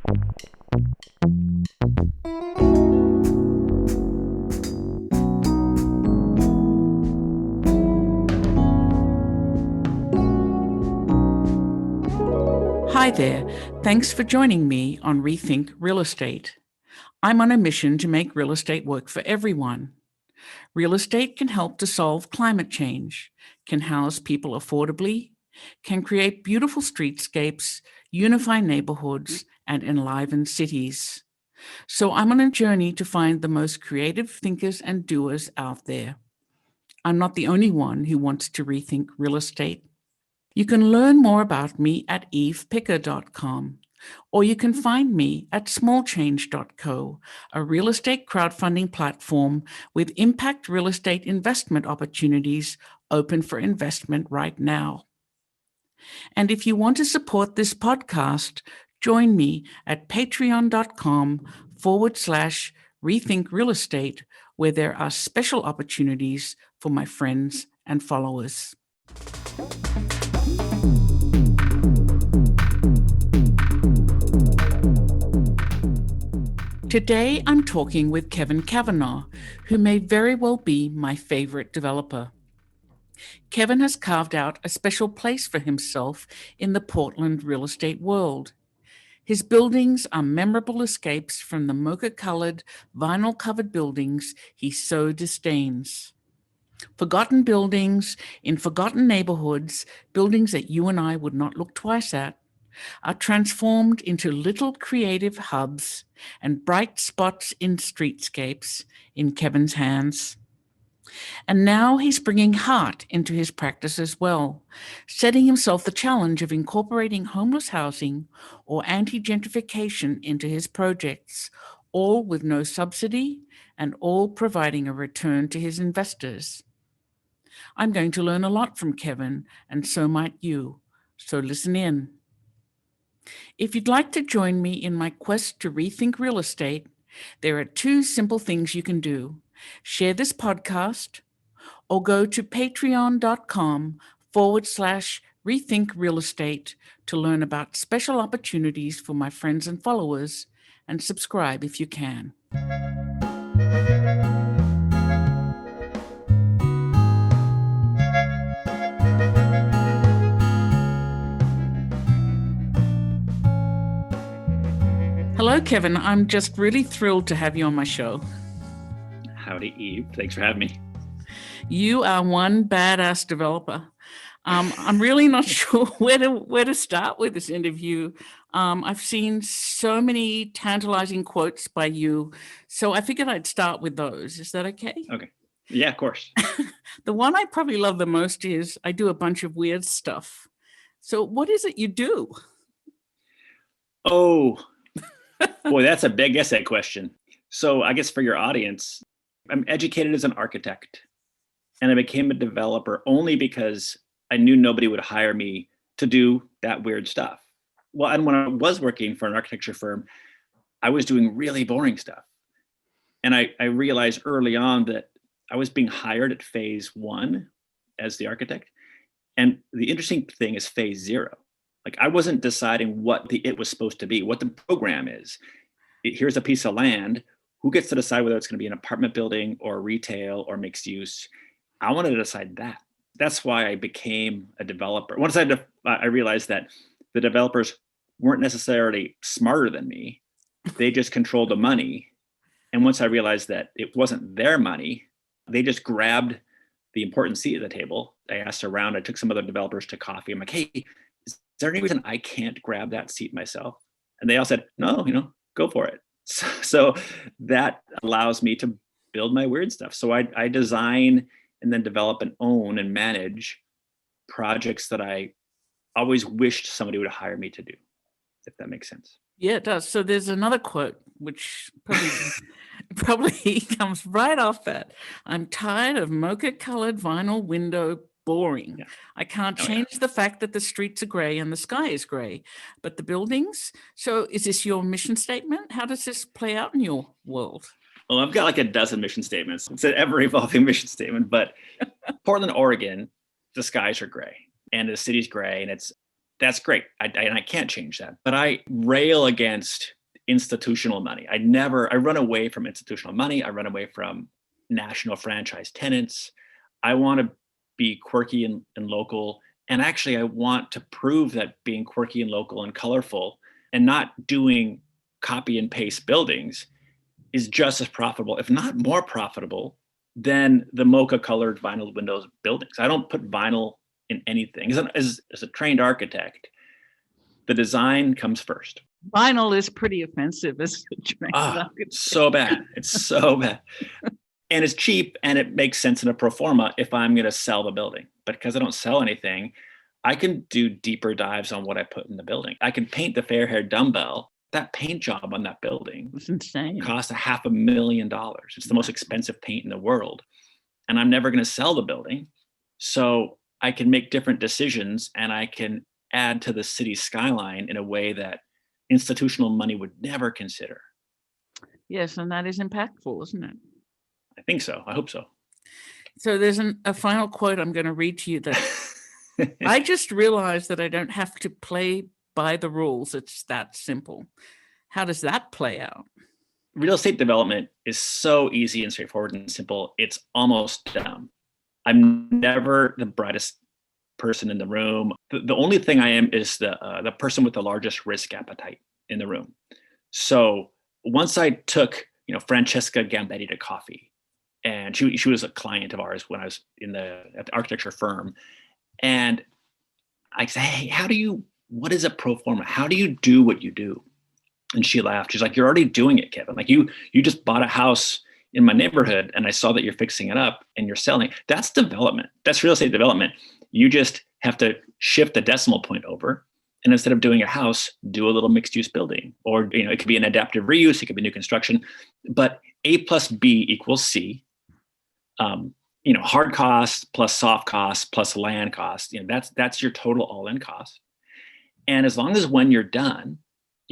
Hi there. Thanks for joining me on Rethink Real Estate. I'm on a mission to make real estate work for everyone. Real estate can help to solve climate change, can house people affordably, can create beautiful streetscapes, unify neighborhoods, and enliven cities. So I'm on a journey to find the most creative thinkers and doers out there. I'm not the only one who wants to rethink real estate. You can learn more about me at evepicker.com, or you can find me at smallchange.co, a real estate crowdfunding platform with impact real estate investment opportunities open for investment right now. And if you want to support this podcast, join me at patreon.com/rethink real estate, where there are special opportunities for my friends and followers. Today, I'm talking with Cavenaugh, who may very well be my favorite developer. Kevin has carved out a special place for himself in the Portland real estate world. His buildings are memorable escapes from the mocha-colored, vinyl-covered buildings he so disdains. Forgotten buildings in forgotten neighborhoods, buildings that you and I would not look twice at, are transformed into little creative hubs and bright spots in streetscapes in Kevin's hands. And now he's bringing heart into his practice as well, setting himself the challenge of incorporating homeless housing or anti-gentrification into his projects, all with no subsidy and all providing a return to his investors. I'm going to learn a lot from Kevin, and so might you. So listen in. If you'd like to join me in my quest to rethink real estate, there are two simple things you can do. Share this podcast or go to patreon.com/rethink real estate to learn about special opportunities for my friends and followers, and subscribe if you can. Hello, Kevin. I'm just really thrilled to have you on my show. Howdy, Eve. Thanks for having me. You are one badass developer. I'm really not sure where to start with this interview. I've seen so many tantalizing quotes by you, so I figured I'd start with those. Is that okay? Okay. Yeah, of course. The one I probably love the most is, I do a bunch of weird stuff. So what is it you do? Oh, boy, that's a big essay question. So I guess for your audience, I'm educated as an architect, and I became a developer only because I knew nobody would hire me to do that weird stuff. Well, and when I was working for an architecture firm, I was doing really boring stuff. And I realized early on that I was being hired at phase 1 as the architect. And the interesting thing is phase 0. Like, I wasn't deciding what it was supposed to be, what the program is. Here's a piece of land. Who gets to decide whether it's going to be an apartment building or retail or mixed use? I wanted to decide that. That's why I became a developer. Once I realized that the developers weren't necessarily smarter than me. They just controlled the money. And once I realized that it wasn't their money, they just grabbed the important seat at the table. I asked around, I took some other developers to coffee. I'm like, hey, is there any reason I can't grab that seat myself? And they all said, no, go for it. So that allows me to build my weird stuff. So I design and then develop and own and manage projects that I always wished somebody would hire me to do, if that makes sense. Yeah, it does. So there's another quote, which probably comes right off that. I'm tired of mocha-colored vinyl window boring. Yeah. I can't change the fact that the streets are gray and the sky is gray, but the buildings. So is this your mission statement? How does this play out in your world? Well, I've got like a dozen mission statements. It's an ever-evolving mission statement, but Portland, Oregon, the skies are gray and the city's gray, and that's great. I can't change that. But I rail against institutional money. I run away from institutional money. I run away from national franchise tenants. I want to be quirky and local. And actually, I want to prove that being quirky and local and colorful and not doing copy and paste buildings is just as profitable, if not more profitable, than the mocha-colored vinyl windows buildings. I don't put vinyl in anything. As a trained architect, the design comes first. Vinyl is pretty offensive as a trained architect. So bad. It's so bad. And it's cheap, and it makes sense in a pro forma if I'm going to sell the building. But because I don't sell anything, I can do deeper dives on what I put in the building. I can paint the fair-haired dumbbell. That paint job on that building It's insane. cost $500,000. It's the most expensive paint in the world. And I'm never going to sell the building. So I can make different decisions, and I can add to the city skyline in a way that institutional money would never consider. Yes, and that is impactful, isn't it? I think so. I hope so. So there's a final quote I'm going to read to you that I just realized that I don't have to play by the rules. It's that simple. How does that play out? Real estate development is so easy and straightforward and simple. It's almost dumb. I'm never the brightest person in the room. The only thing I am is the person with the largest risk appetite in the room. So once I took, Francesca Gambetti to coffee, and she was a client of ours when I was at the architecture firm, and I said, hey, what is a pro forma? How do you do what you do? And she laughed. She's like, you're already doing it, Kevin. Like you just bought a house in my neighborhood, and I saw that you're fixing it up and you're selling. That's development. That's real estate development. You just have to shift the decimal point over. And instead of doing a house, do a little mixed use building, or, it could be an adaptive reuse. It could be new construction, but A plus B equals C. Hard costs plus soft costs plus land costs. That's your total all-in cost. And as long as when you're done,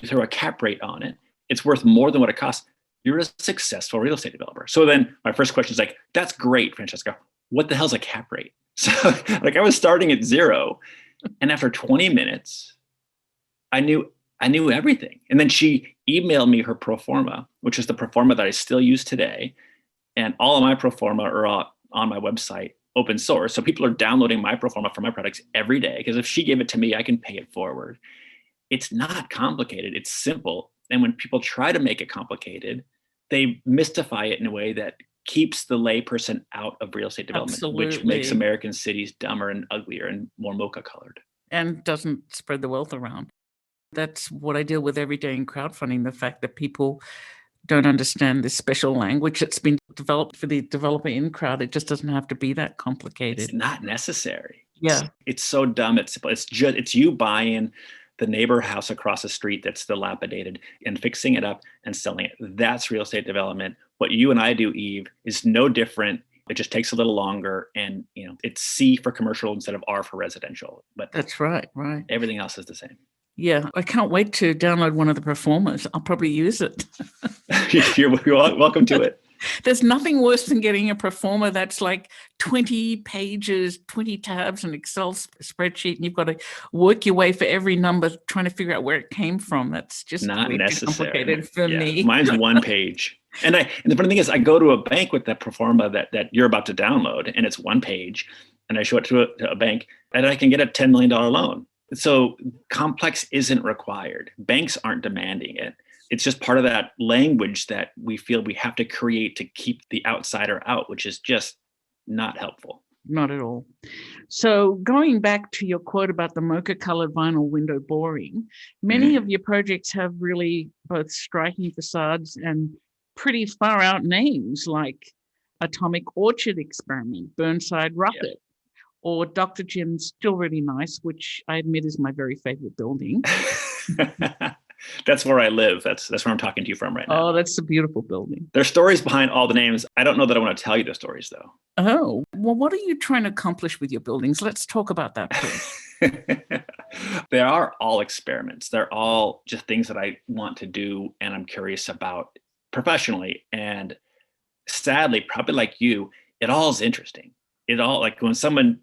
you throw a cap rate on it, it's worth more than what it costs. You're a successful real estate developer. So then my first question is like, that's great, Francesca. What the hell's a cap rate? So I was starting at zero. And after 20 minutes, I knew everything. And then she emailed me her pro forma, which is the pro forma that I still use today. And all of my pro forma are on my website, open source. So people are downloading my pro forma for my products every day, because if she gave it to me, I can pay it forward. It's not complicated. It's simple. And when people try to make it complicated, they mystify it in a way that keeps the layperson out of real estate development, Absolutely. which makes American cities dumber and uglier and more mocha-colored. And doesn't spread the wealth around. That's what I deal with every day in crowdfunding, the fact that people don't understand this special language that's been developed for the developer in crowd. It just doesn't have to be that complicated. It's not necessary. Yeah. It's so dumb. It's simple. It's you buying the neighbor house across the street that's dilapidated and fixing it up and selling it. That's real estate development. What you and I do, Eve, is no different. It just takes a little longer, and it's C for commercial instead of R for residential. But that's right. Everything else is the same. Yeah, I can't wait to download one of the performers. I'll probably use it. You're welcome to it. There's nothing worse than getting a performer that's like 20 pages, 20 tabs, an Excel spreadsheet, and you've got to work your way for every number, trying to figure out where it came from. That's just not way necessary. Too complicated for me. Mine's one page. And the funny thing is, I go to a bank with that performa that you're about to download, and it's one page, and I show it to a bank, and I can get a $10 million loan. So complex isn't required. Banks aren't demanding it. It's just part of that language that we feel we have to create to keep the outsider out, which is just not helpful. Not at all. So going back to your quote about the mocha-colored vinyl window boring, many of your projects have really both striking facades and pretty far out names like Atomic Orchard Experiment, Burnside Rocket, or Dr. Jim's Still Really Nice, which I admit is my very favorite building. That's where I live. That's where I'm talking to you from right now. Oh, that's a beautiful building. There's stories behind all the names. I don't know that I want to tell you the stories, though. Oh, well, what are you trying to accomplish with your buildings? Let's talk about that, please. They are all experiments. They're all just things that I want to do and I'm curious about professionally. And sadly, probably like you, it all is interesting. It all, like when someone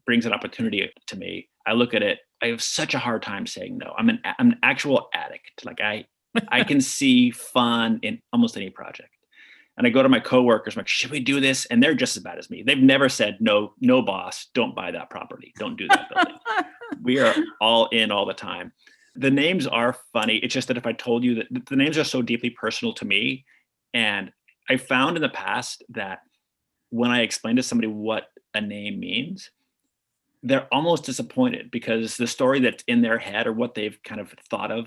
brings an opportunity to me, I look at it, I have such a hard time saying no. I'm an actual addict. Like I can see fun in almost any project. And I go to my coworkers, I'm like, should we do this? And they're just as bad as me. They've never said, no, no, boss, don't buy that property. Don't do that building. We are all in all the time. The names are funny. It's just that if I told you that the names are so deeply personal to me, and I found in the past that when I explain to somebody what a name means, they're almost disappointed because the story that's in their head or what they've kind of thought of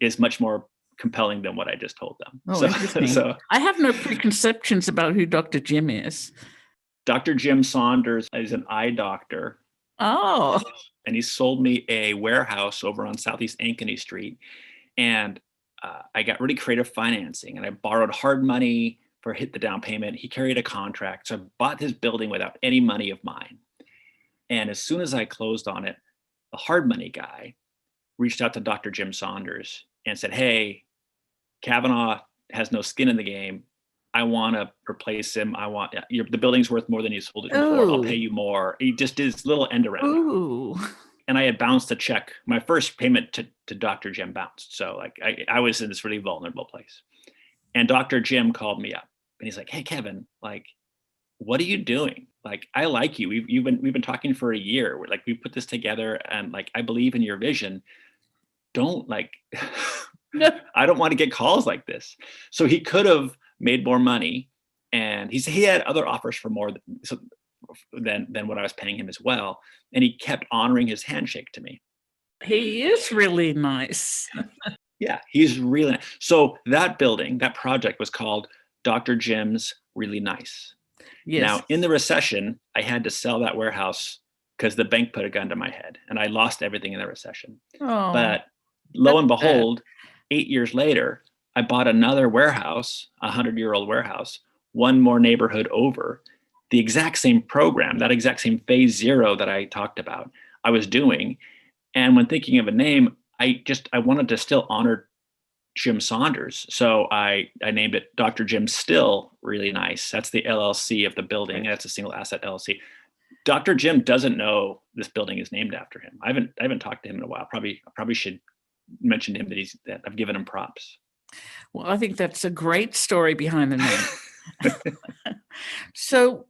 is much more compelling than what I just told them. Oh, interesting. So I have no preconceptions about who Dr. Jim is. Dr. Jim Saunders is an eye doctor. Oh. And he sold me a warehouse over on Southeast Ankeny Street. And I got really creative financing, and I borrowed hard money for hit the down payment. He carried a contract. So I bought his building without any money of mine. And as soon as I closed on it, the hard money guy reached out to Dr. Jim Saunders and said, hey, Cavenaugh has no skin in the game. I want to replace him. The building's worth more than you sold it for. I'll pay you more. He just did his little end around. Ooh. And I had bounced a check. My first payment to Dr. Jim bounced. So like I was in this really vulnerable place. And Dr. Jim called me up and he's like, hey, Kevin, like, what are you doing? Like, I like you. We've been talking for a year. We're like, we put this together and like, I believe in your vision. Don't like, I don't want to get calls like this. So he could have made more money. And he had other offers for more than what I was paying him as well. And he kept honoring his handshake to me. He is really nice. Yeah, he's really nice. So that building, that project was called Dr. Jim's Really Nice. Yes. Now, in the recession, I had to sell that warehouse because the bank put a gun to my head and I lost everything in the recession. Oh, but lo and behold, 8 years later, I bought another warehouse, a 100-year-old warehouse, one more neighborhood over, the exact same program, that exact same phase 0 that I talked about, I was doing. And when thinking of a name, I wanted to still honor Jim Saunders. So I named it Dr. Jim Still Really Nice. That's the LLC of the building. Right. That's a single asset LLC. Dr. Jim doesn't know this building is named after him. I haven't talked to him in a while. I probably should mention to him that I've given him props. Well, I think that's a great story behind the name. So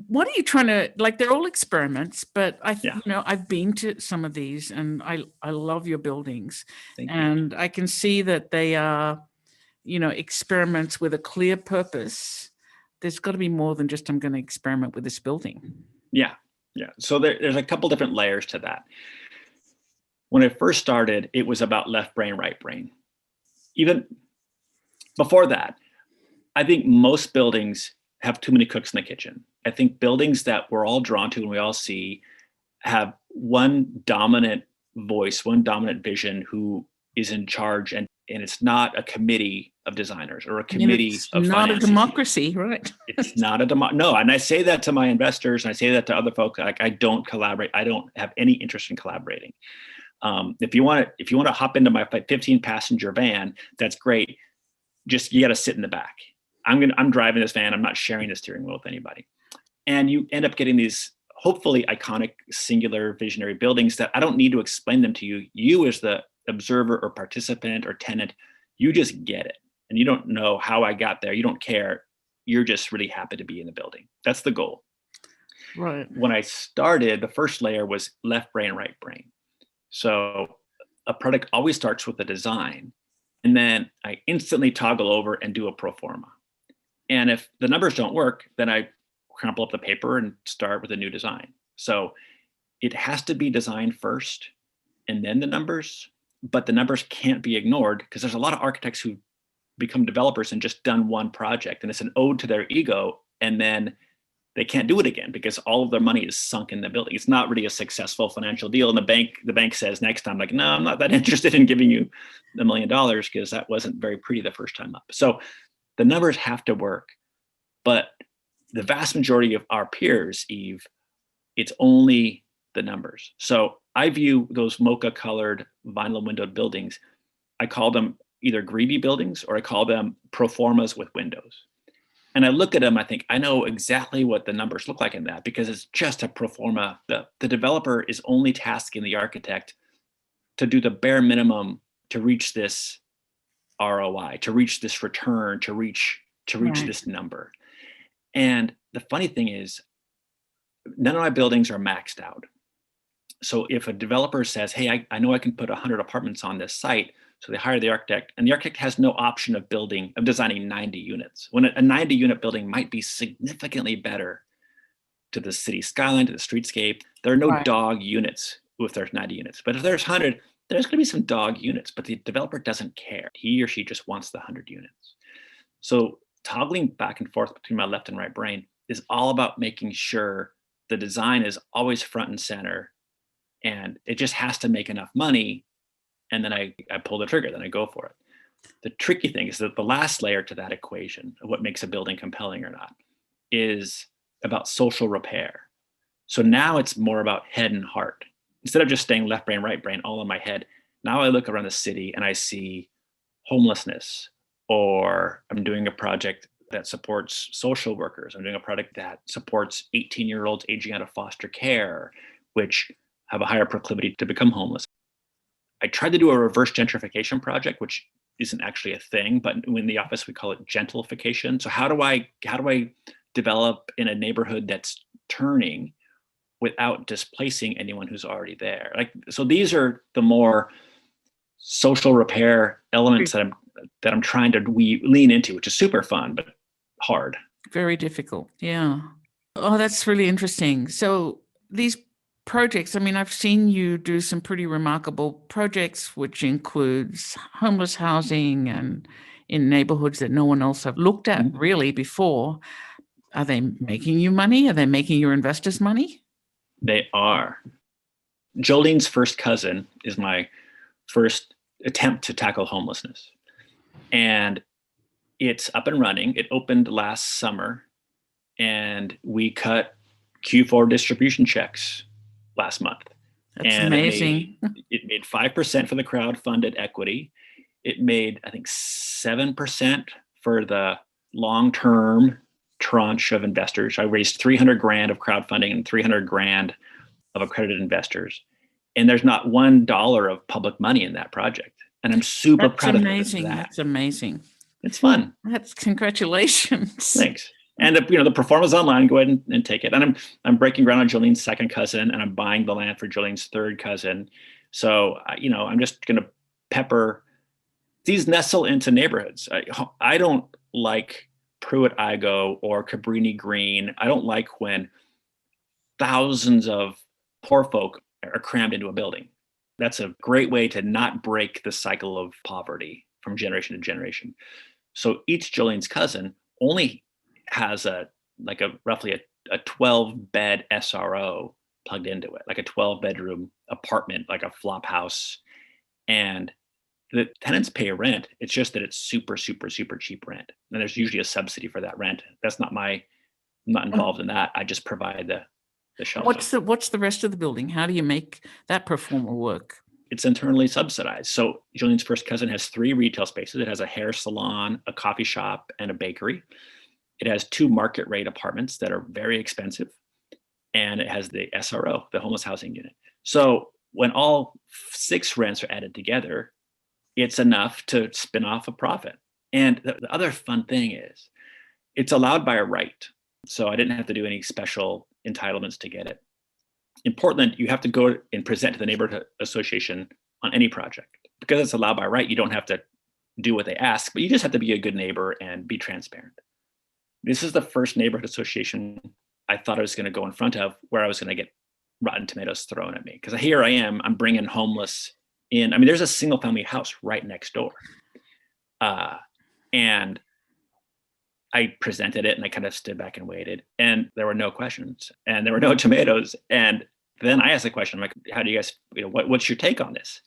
what are you trying to, like, they're all experiments, but I've been to some of these and I love your buildings. Thank you. I can see that they are, experiments with a clear purpose. There's got to be more than just, I'm going to experiment with this building. Yeah. So there's a couple different layers to that. When I first started, it was about left brain, right brain. Even before that, I think most buildings have too many cooks in the kitchen. I think buildings that we're all drawn to and we all see have one dominant voice, one dominant vision who is in charge, and it's not a committee of designers or a committee of finance. It's not a democracy, right? It's not a democracy. No, and I say that to my investors and I say that to other folks. Like, I don't collaborate. I don't have any interest in collaborating. If you want to hop into my 15-passenger van, that's great. Just you got to sit in the back. I'm driving this van. I'm not sharing the steering wheel with anybody. And you end up getting these hopefully iconic, singular, visionary buildings that I don't need to explain them to you. You as the observer or participant or tenant, you just get it. And you don't know how I got there. You don't care. You're just really happy to be in the building. That's the goal. Right. When I started, the first layer was left brain, right brain. So a product always starts with a design. And then I instantly toggle over and do a pro forma. And if the numbers don't work, then I crumple up the paper and start with a new design. So it has to be designed first and then the numbers, but the numbers can't be ignored because there's a lot of architects who become developers and just done one project and it's an ode to their ego. And then they can't do it again because all of their money is sunk in the building. It's not really a successful financial deal. And the bank says next time, like, no, I'm not that interested in giving you $1 million because that wasn't very pretty the first time up. So the numbers have to work, but the vast majority of our peers, Eve, it's only the numbers. So I view those mocha-colored vinyl windowed buildings, I call them either greedy buildings or I call them pro formas with windows. And I look at them, I think, I know exactly what the numbers look like in that because it's just a pro forma. The developer is only tasking the architect to do the bare minimum to reach this ROI, to reach this return, to reach Right. this number. And the funny thing is, none of my buildings are maxed out. So if a developer says, hey, I know I can put 100 apartments on this site, so they hire the architect, and the architect has no option of designing 90 units, when a 90 unit building might be significantly better to the city skyline, to the streetscape. There are no Right. dog units if there's 90 units, but if there's 100, there's going to be some dog units, but the developer doesn't care. He or she just wants the 100 units. So toggling back and forth between my left and right brain is all about making sure the design is always front and center, and it just has to make enough money. And then I pull the trigger, then I go for it. The tricky thing is that the last layer to that equation of what makes a building compelling or not is about social repair. So now it's more about head and heart. Instead of just staying left brain, right brain, all in my head, now I look around the city and I see homelessness, or I'm doing a project that supports social workers. I'm doing a project that supports 18-year-olds aging out of foster care, which have a higher proclivity to become homeless. I tried to do a reverse gentrification project, which isn't actually a thing, but in the office we call it gentrification. So how do I develop in a neighborhood that's turning without displacing anyone who's already there? So these are the more social repair elements that I'm trying to lean into, which is super fun but hard. Very difficult. Yeah. Oh, that's really interesting. So these projects, I mean, I've seen you do some pretty remarkable projects, which includes homeless housing and in neighborhoods that no one else have looked at really before. Are they making you money? Are they making your investors money? They are. Jolene's first cousin is my first attempt to tackle homelessness. And it's up and running. It opened last summer, and we cut Q4 distribution checks last month. That's and amazing. It made 5% for the crowd-funded equity. It made, I think, 7% for the long-term tranche of investors. I raised $300,000 of crowdfunding and $300,000 of accredited investors. And there's not $1 of public money in that project. And I'm super proud of that. That's amazing. It's fun. That's congratulations. Thanks. And the performance online, go ahead and take it. And I'm breaking ground on Jolene's second cousin, and I'm buying the land for Jolene's third cousin. So, I'm just going to pepper. These nestle into neighborhoods. I don't like Pruitt-Igoe or Cabrini Green. I don't like when thousands of poor folk are crammed into a building. That's a great way to not break the cycle of poverty from generation to generation. So each Jolene's cousin only has roughly a 12-bed SRO plugged into it, like a 12-bedroom apartment, like a flop house. And the tenants pay rent. It's just that it's super, super, super cheap rent. And there's usually a subsidy for that rent. I'm not involved in that. I just provide the shelter. What's the rest of the building? How do you make that performer work? It's internally subsidized. So Jolene's first cousin has 3 retail spaces. It has a hair salon, a coffee shop, and a bakery. It has 2 market rate apartments that are very expensive. And it has the SRO, the homeless housing unit. So when all 6 rents are added together, it's enough to spin off a profit. And the other fun thing is it's allowed by a right. So I didn't have to do any special entitlements to get it. In Portland, you have to go and present to the neighborhood association on any project. Because it's allowed by right, you don't have to do what they ask, but you just have to be a good neighbor and be transparent. This is the first neighborhood association I thought I was going to go in front of where I was going to get rotten tomatoes thrown at me. Because here I am, I'm bringing homeless in. I mean, there's a single family house right next door. And I presented it and I kind of stood back and waited, and there were no questions and there were no tomatoes. And then I asked the question, I'm like, how do you guys, what's your take on this?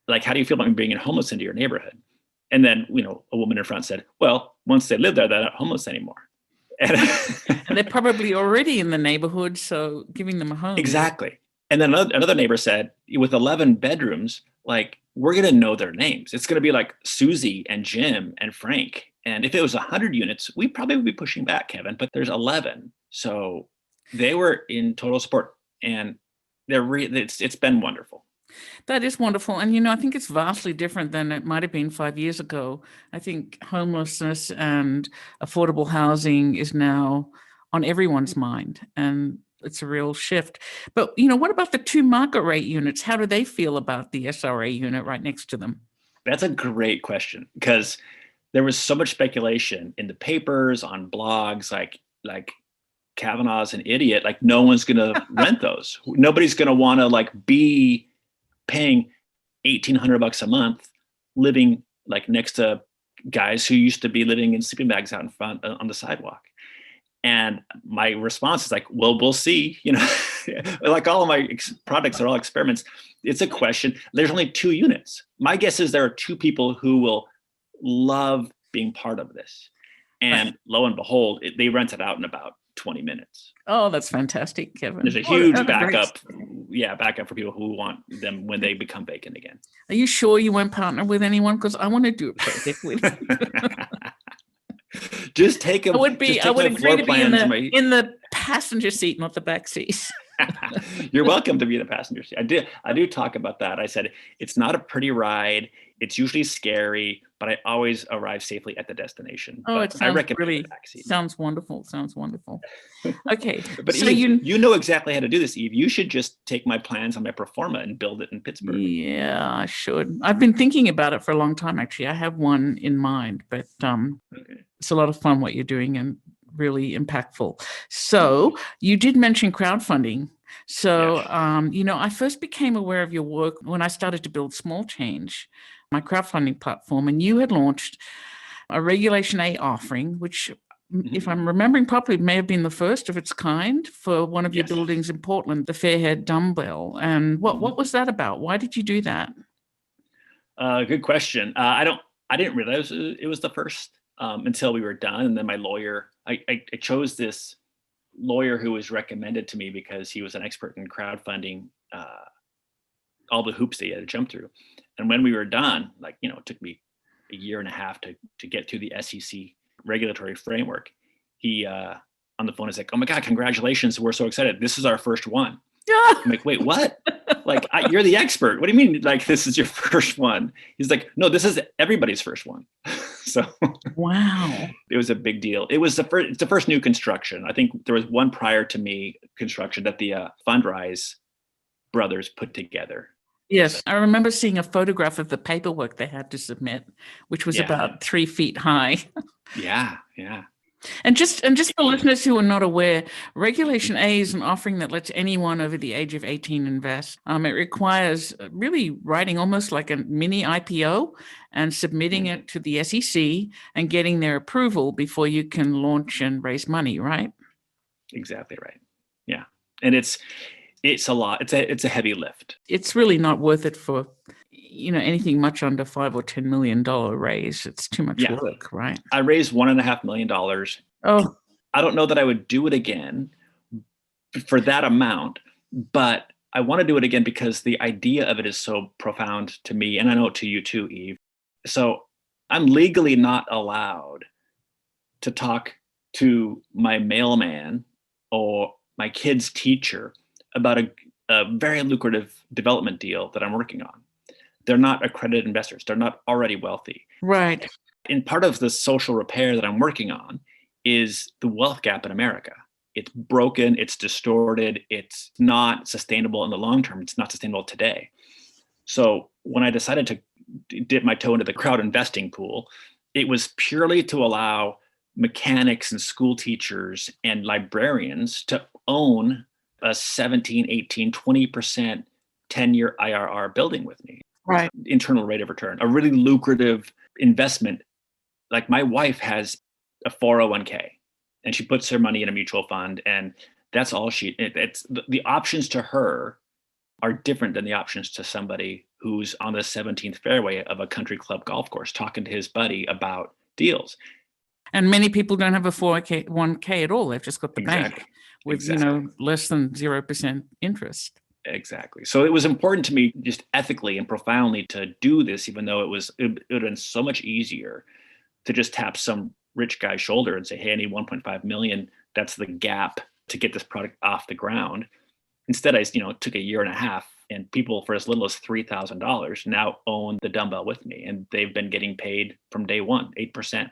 Like, how do you feel about bringing homeless into your neighborhood? And then, a woman in front said, well, once they live there, they're not homeless anymore. And they're probably already in the neighborhood, so giving them a home. Exactly. And then another neighbor said, with 11 bedrooms, like, we're going to know their names. It's going to be like Susie and Jim and Frank. And if it was 100 units, we probably would be pushing back, Kevin, but there's 11. So they were in total support, and it's been wonderful. That is wonderful. And, I think it's vastly different than it might have been 5 years ago. I think homelessness and affordable housing is now on everyone's mind. And it's a real shift. But, what about the two market rate units? How do they feel about the SRA unit right next to them? That's a great question, because there was so much speculation in the papers, on blogs, like Cavenaugh's an idiot. Like, no one's going to rent those. Nobody's going to want to be paying $1,800 a month living next to guys who used to be living in sleeping bags out in front on the sidewalk. And my response is well, we'll see. Like, all of my products are all experiments. It's a question. There's only 2 units. My guess is there are 2 people who will love being part of this. And lo and behold, they rent it out in about 20 minutes. Oh, that's fantastic, Kevin. There's a huge backup. Yeah, backup for people who want them when they become vacant again. Are you sure you won't partner with anyone? Because I want to do it perfectly. Just take them. I would agree to be in the passenger seat, not the back seat. You're welcome to be in the passenger seat. I do talk about that. I said, it's not a pretty ride. It's usually scary, but I always arrive safely at the destination. Oh, but I recommend the back seat. Sounds wonderful. Okay. But so Eve, you know exactly how to do this, Eve. You should just take my plans on my pro forma and build it in Pittsburgh. Yeah, I should. I've been thinking about it for a long time, actually. I have one in mind, but It's a lot of fun what you're doing and really impactful. So you did mention crowdfunding. So, I first became aware of your work when I started to build Small Change, my crowdfunding platform, and you had launched a Regulation A offering, which, if I'm remembering properly, may have been the first of its kind for one of your buildings in Portland, the Fairhead Dumbbell. And what was that about? Why did you do that? Good question. I didn't realize it was the first until we were done. And then my lawyer, I chose this lawyer who was recommended to me because he was an expert in crowdfunding, all the hoops that he had to jump through. And when we were done, it took me a year and a half to get through the SEC regulatory framework. He on the phone is like, "Oh my God, congratulations. We're so excited. This is our first one." I'm like, "Wait, what?" You're the expert. What do you mean? This is your first one? He's like, "No, this is everybody's first one." So wow, it was a big deal. It's the first new construction. I think there was one prior to me construction that the Fundrise brothers put together. Yes, I remember seeing a photograph of the paperwork they had to submit, which was about 3 feet high. Yeah. And just for listeners who are not aware, Regulation A is an offering that lets anyone over the age of 18 invest. It requires really writing almost like a mini IPO and submitting it to the SEC and getting their approval before you can launch and raise money, right? Exactly right. Yeah. And it's a lot. It's a heavy lift. It's really not worth it for anything much under $5 or $10 million raise. It's too much work, right? I raised $1.5 million. Oh, I don't know that I would do it again for that amount, but I want to do it again because the idea of it is so profound to me, and I know to you too, Eve. So I'm legally not allowed to talk to my mailman or my kid's teacher about a very lucrative development deal that I'm working on. They're not accredited investors. They're not already wealthy. right. And part of the social repair that I'm working on is the wealth gap in America. It's broken, it's distorted, it's not sustainable in the long term. It's not sustainable today. So when I decided to dip my toe into the crowd investing pool, it was purely to allow mechanics and school teachers and librarians to own a 17, 18, 20% 10-year IRR building with me. Right. Internal rate of return, a really lucrative investment. Like, my wife has a 401k and she puts her money in a mutual fund, and that's all it's the options to her are different than the options to somebody who's on the 17th fairway of a country club golf course talking to his buddy about deals. And many people don't have a 401k at all. They've just got the bank with, less than 0% interest. Exactly. So it was important to me just ethically and profoundly to do this, even though it would have been so much easier to just tap some rich guy's shoulder and say, "Hey, I need 1.5 million. That's the gap to get this product off the ground." Instead, I took a year and a half And people for as little as $3,000 now own the dumbbell with me, and they've been getting paid from day one, 8%.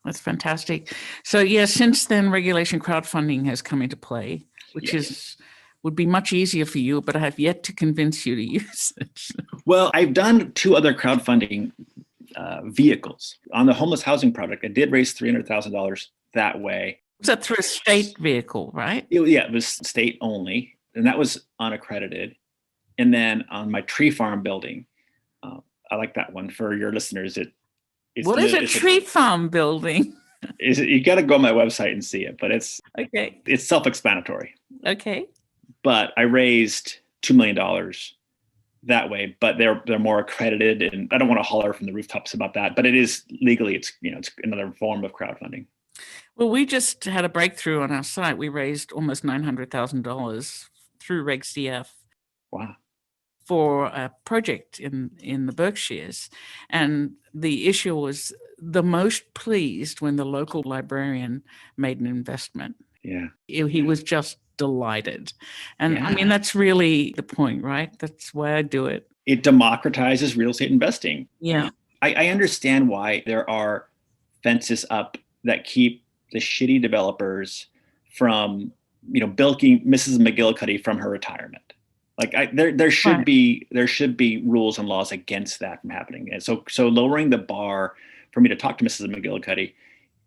That's fantastic. So yeah, since then, regulation crowdfunding has come into play, which would be much easier for you, but I have yet to convince you to use it. Well, I've done 2 other crowdfunding vehicles. On the homeless housing project, I did raise $300,000 that way. Was that through a state vehicle, right? It was state only, and that was unaccredited. And then on my tree farm building, I like that one for your listeners. What is a tree farm building? You got to go on my website and see it, but it's self-explanatory. Okay. But I raised $2 million that way, but they're more accredited, and I don't want to holler from the rooftops about that, but it is legally, it's another form of crowdfunding. Well, we just had a breakthrough on our site. We raised almost $900,000 through RegCF. Wow. For a project in the Berkshires. And the issue was the most pleased when the local librarian made an investment. Yeah. He was just delighted. And I mean, that's really the point, right? That's why I do it. It democratizes real estate investing. Yeah. I understand why there are fences up that keep the shitty developers from, bilking Mrs. McGillicuddy from her retirement. Like there should be rules and laws against that from happening. And so lowering the bar for me to talk to Mrs. McGillicuddy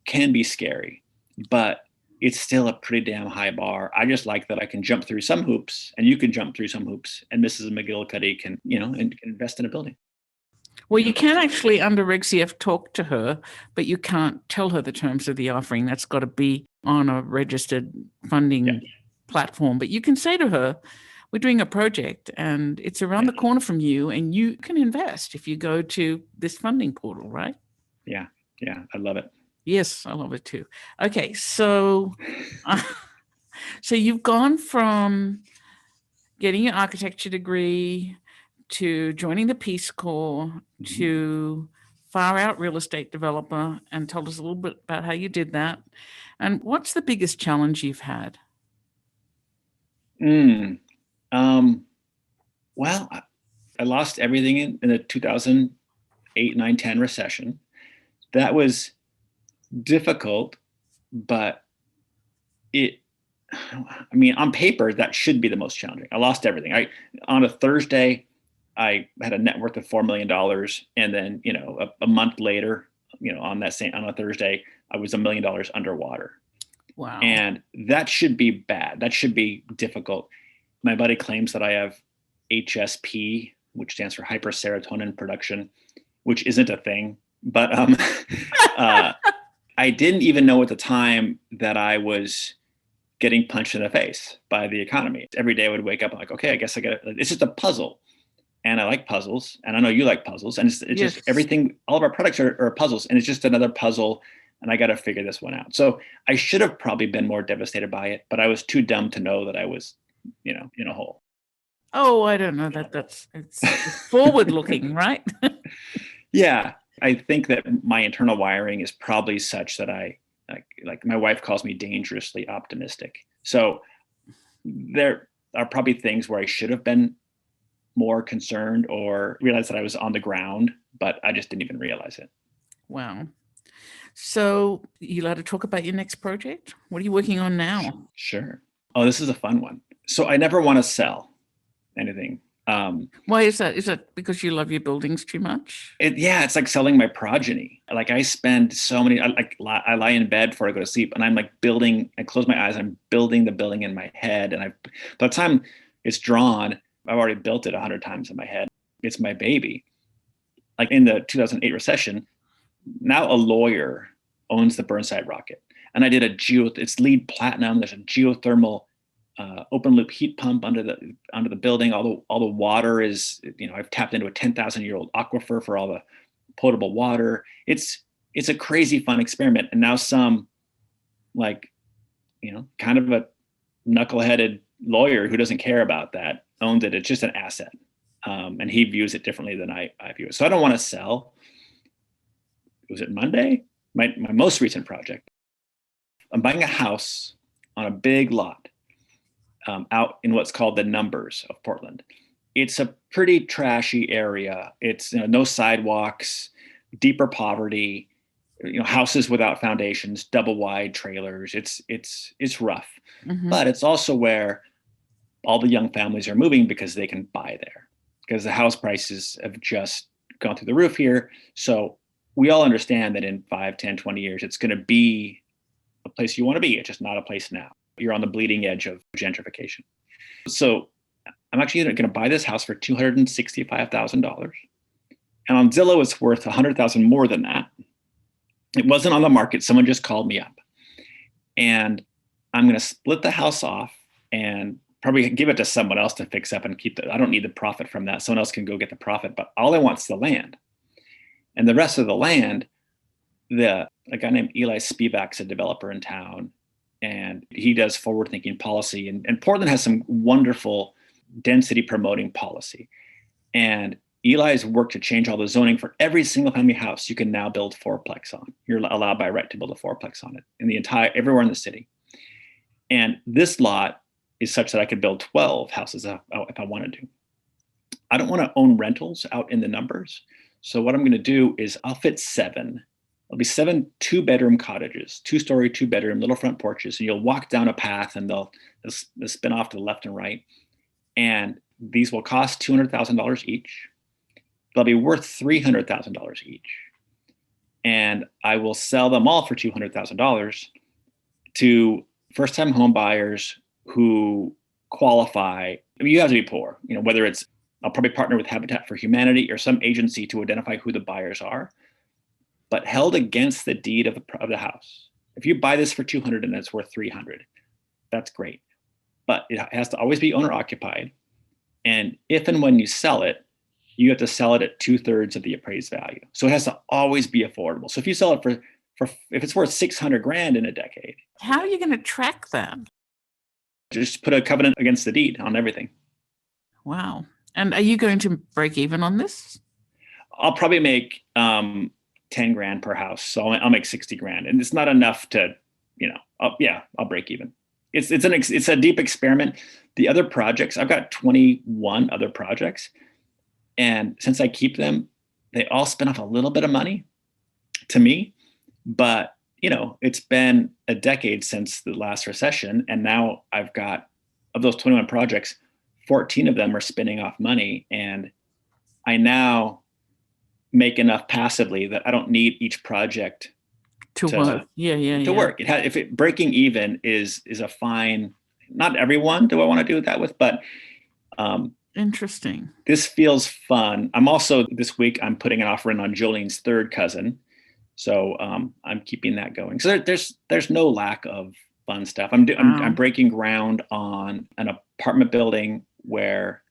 can be scary, but it's still a pretty damn high bar. I just like that I can jump through some hoops, and you can jump through some hoops, and Mrs. McGillicuddy can, and can invest in a building. Well, you can actually under RegCF talk to her, but you can't tell her the terms of the offering. That's got to be on a registered funding platform. But you can say to her, we're doing a project and it's around the corner from you, and you can invest if you go to this funding portal, right? Yeah. Yeah. I love it. Yes, I love it too. Okay. So, so you've gone from getting your architecture degree to joining the Peace Corps to far out real estate developer, and told us a little bit about how you did that. And what's the biggest challenge you've had? Well, I lost everything in the 2008, 9, 10 recession. That was difficult, but on paper, that should be the most challenging. I lost everything. On a Thursday, I had a net worth of $4 million. And then, a month later, on a Thursday, I was $1 million underwater. Wow. And that should be bad. That should be difficult. My buddy claims that I have HSP, which stands for hyperserotonin production, which isn't a thing. But I didn't even know at the time that I was getting punched in the face by the economy. Every day I would wake up, I'm like, okay, I guess it's just a puzzle. And I like puzzles. And I know you like puzzles. And it's just everything, all of our products are puzzles. And it's just another puzzle. And I got to figure this one out. So I should have probably been more devastated by it, but I was too dumb to know that I was, in a hole. Oh, I don't know it's forward looking, right? Yeah. I think that my internal wiring is probably such that I like my wife calls me dangerously optimistic. So there are probably things where I should have been more concerned or realized that I was on the ground, but I just didn't even realize it. Wow. So you allowed to talk about your next project? What are you working on now? Sure. Oh, this is a fun one. So I never want to sell anything. Why is that? Is that because you love your buildings too much? It's like selling my progeny. Like I spend so many, I lie in bed before I go to sleep and I'm like building, I close my eyes, I'm building the building in my head. And by the time it's drawn, I've already built it 100 times in my head. It's my baby. Like in the 2008 recession, now a lawyer owns the Burnside Rocket. And I did it's LEED platinum. There's a geothermal open loop heat pump under the building. All the water is, I've tapped into a 10,000-year-old aquifer for all the potable water. It's a crazy fun experiment. And now some kind of a knuckleheaded lawyer who doesn't care about that owns it. It's just an asset. And he views it differently than I view it. So I don't want to sell. Was it Monday? My most recent project. I'm buying a house on a big lot out in what's called the Numbers of Portland. it's a pretty trashy area. It's no sidewalks, deeper poverty, houses without foundations, double wide trailers. It's rough, Mm-hmm. but it's also where all the young families are moving because they can buy there, because the house prices have just gone through the roof here. So we all understand that in 5, 10, 20 years, it's going to be a place you want to be. It's just not a place now. You're on the bleeding edge of gentrification. So I'm actually going to buy this house for $265,000. And on Zillow, it's worth $100,000 more than that. It wasn't on the market. Someone just called me up. And I'm going to split the house off and probably give it to someone else to fix up and keep I don't need the profit from that. Someone else can go get the profit, but all I want is the land. And the rest of the land, a guy named Eli Spivak's a developer in town, and he does forward-thinking policy. And Portland has some wonderful density promoting policy. And Eli's worked to change all the zoning for every single family house you can now build fourplex on. You're allowed by right to build a fourplex on it everywhere in the city. And this lot is such that I could build 12 houses if I wanted to. I don't want to own rentals out in the numbers. So what I'm going to do is I'll fit 7. There'll be 7 2-bedroom cottages, 2-story, 2-bedroom, little front porches. And you'll walk down a path and they'll spin off to the left and right. And these will cost $200,000 each. They'll be worth $300,000 each. And I will sell them all for $200,000 to first-time home buyers who qualify. I mean, you have to be poor, whether it's, I'll probably partner with Habitat for Humanity or some agency to identify who the buyers are, but held against the deed of the house. If you buy this for $200 and it's worth $300, that's great. But it has to always be owner occupied. And if and when you sell it, you have to sell it at 2/3 of the appraised value. So it has to always be affordable. So if you sell it for if it's worth $600,000 in a decade, how are you going to track that? Just put a covenant against the deed on everything. Wow. And are you going to break even on this? I'll probably make $10,000 per house. So I'll make $60,000, and it's not enough to, I'll break even. It's a deep experiment. The other projects, I've got 21 other projects, and since I keep them, they all spin off a little bit of money to me. But it's been a decade since the last recession, and now I've got, of those 21 projects, 14 of them are spinning off money, and I now make enough passively that I don't need each project to work. Work. Breaking even is a fine. Not everyone do I want to do that with, but interesting. This feels fun. I'm also, this week I'm putting an offer in on Jolene's third cousin, so I'm keeping that going. So there's no lack of fun stuff. I'm breaking ground on an apartment building where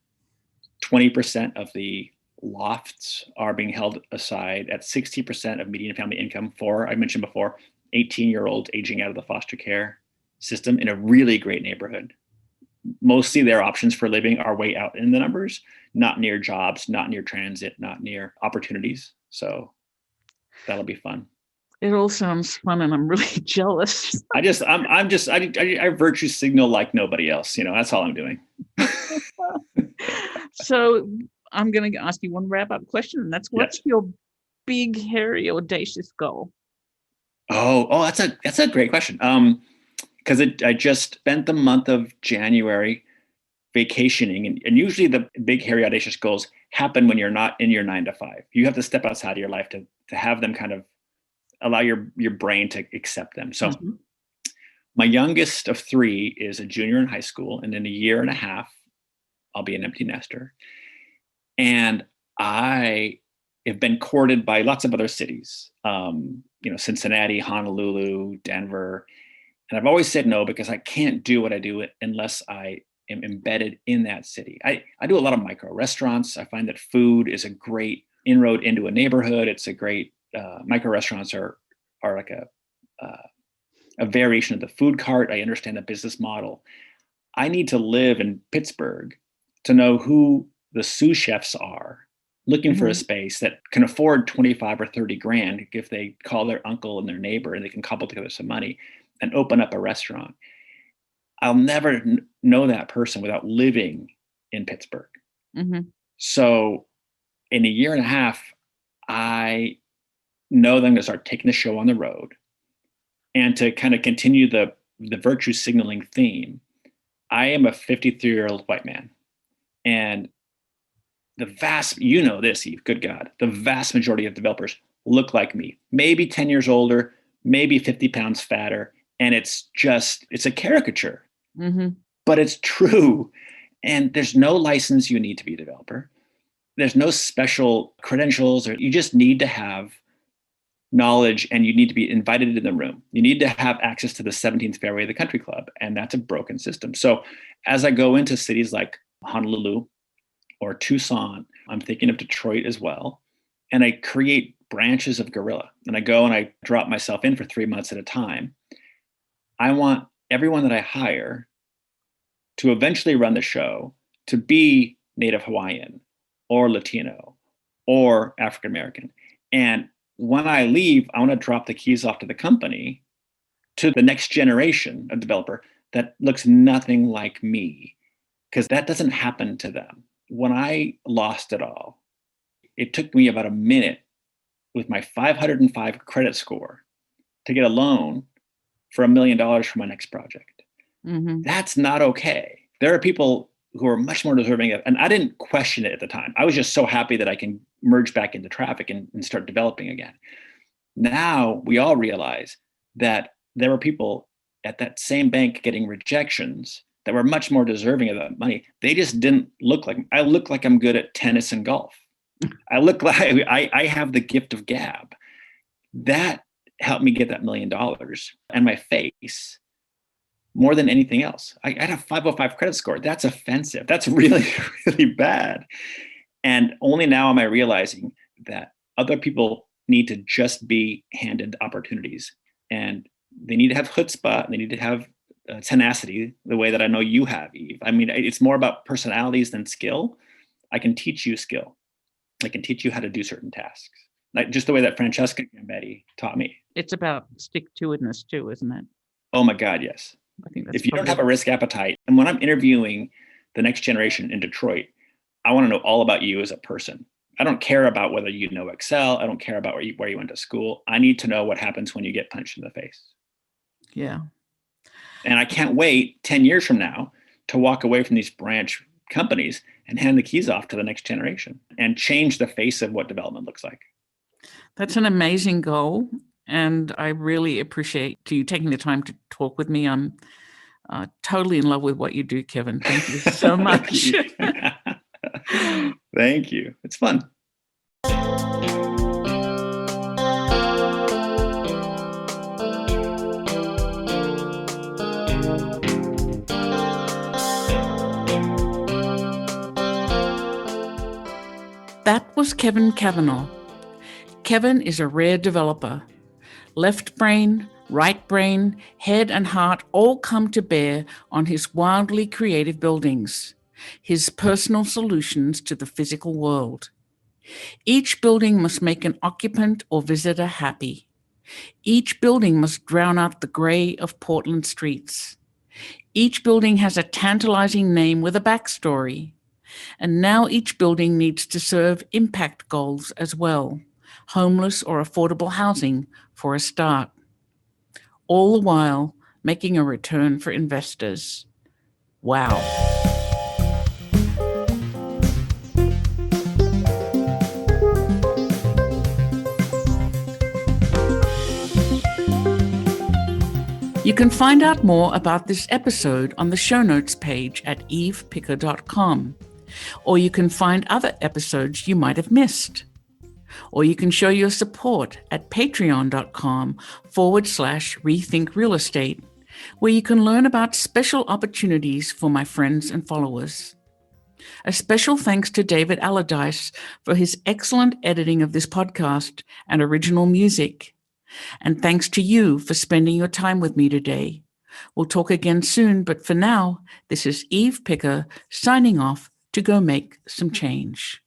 20% of the lofts are being held aside at 60% of median family income for, I mentioned before, 18-year-olds aging out of the foster care system in a really great neighborhood. Mostly their options for living are way out in the numbers, not near jobs, not near transit, not near opportunities. So that'll be fun. It all sounds fun, and I'm really jealous. I virtue signal like nobody else. That's all I'm doing. So I'm going to ask you one wrap-up question, and that's, what's your big, hairy, audacious goal? Oh, that's a great question. Because I just spent the month of January vacationing, and usually the big, hairy, audacious goals happen when you're not in your 9 to 5. You have to step outside of your life to have them kind of allow your brain to accept them. So my youngest of 3 is a junior in high school, and in a year and a half, I'll be an empty nester. And I have been courted by lots of other cities, Cincinnati, Honolulu, Denver. And I've always said no, because I can't do what I do unless I am embedded in that city. I do a lot of micro restaurants. I find that food is a great inroad into a neighborhood. It's a great, micro restaurants are like a variation of the food cart. I understand the business model. I need to live in Pittsburgh to know who the sous chefs are looking for a space that can afford 25 or 30 grand if they call their uncle and their neighbor and they can cobble together some money and open up a restaurant. I'll never know that person without living in Pittsburgh. Mm-hmm. So in a year and a half, I know that I'm going to start taking the show on the road. And to kind of continue the virtue signaling theme, I am a 53-year-old white man. And you know this, Eve, good God, the vast majority of developers look like me, maybe 10 years older, maybe 50 pounds fatter. And it's a caricature, but it's true. And there's no license you need to be a developer. There's no special credentials, or you just need to have knowledge, and you need to be invited into the room. You need to have access to the 17th fairway of the country club. And that's a broken system. So as I go into cities like Honolulu or Tucson, I'm thinking of Detroit as well. And I create branches of Guerrilla, and I go and I drop myself in for 3 months at a time. I want everyone that I hire to eventually run the show to be Native Hawaiian or Latino or African American. And when I leave, I want to drop the keys off to the company, to the next generation of developer that looks nothing like me, because that doesn't happen to them. When I lost it all, it took me about a minute with my 505 credit score to get a loan for $1 million for my next project. Mm-hmm. That's not okay. There are people who are much more deserving of, and I didn't question it at the time. I was just so happy that I can merge back into traffic and start developing again. Now we all realize that there were people at that same bank getting rejections that were much more deserving of that money. They just didn't look like, I look like I'm good at tennis and golf. I look like I have the gift of gab. That helped me get that $1 million and my face more than anything else. I had a 505 credit score. That's offensive. That's really, really bad. And only now am I realizing that other people need to just be handed opportunities, and they need to have chutzpah, and they need to have tenacity the way that I know you have, Eve. I mean, it's more about personalities than skill. I can teach you skill. I can teach you how to do certain tasks, like just the way that Francesca Gambetti taught me. It's about stick-to-itness too, isn't it? Oh my God, yes. I think that's if you don't have a risk appetite, and when I'm interviewing the next generation in Detroit, I want to know all about you as a person. I don't care about whether you know Excel. I don't care about where you went to school. I need to know what happens when you get punched in the face. Yeah. And I can't wait 10 years from now to walk away from these branch companies and hand the keys off to the next generation and change the face of what development looks like. That's an amazing goal. And I really appreciate you taking the time to talk with me. I'm totally in love with what you do, Kevin. Thank you so much. Thank you. It's fun. That was Kevin Cavenaugh. Kevin is a rare developer. Left brain, right brain, head and heart all come to bear on his wildly creative buildings, his personal solutions to the physical world. Each building must make an occupant or visitor happy. Each building must drown out the gray of Portland streets. Each building has a tantalizing name with a backstory. And now each building needs to serve impact goals as well, homeless or affordable housing for a start. All the while making a return for investors. Wow. You can find out more about this episode on the show notes page at evepicker.com, or you can find other episodes you might have missed. Or you can show your support at patreon.com/rethink real estate, where you can learn about special opportunities for my friends and followers. A special thanks to David Allardyce for his excellent editing of this podcast and original music. And thanks to you for spending your time with me today. We'll talk again soon, but for now, this is Eve Picker signing off to go make some change.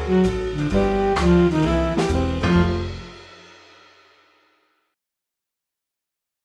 you.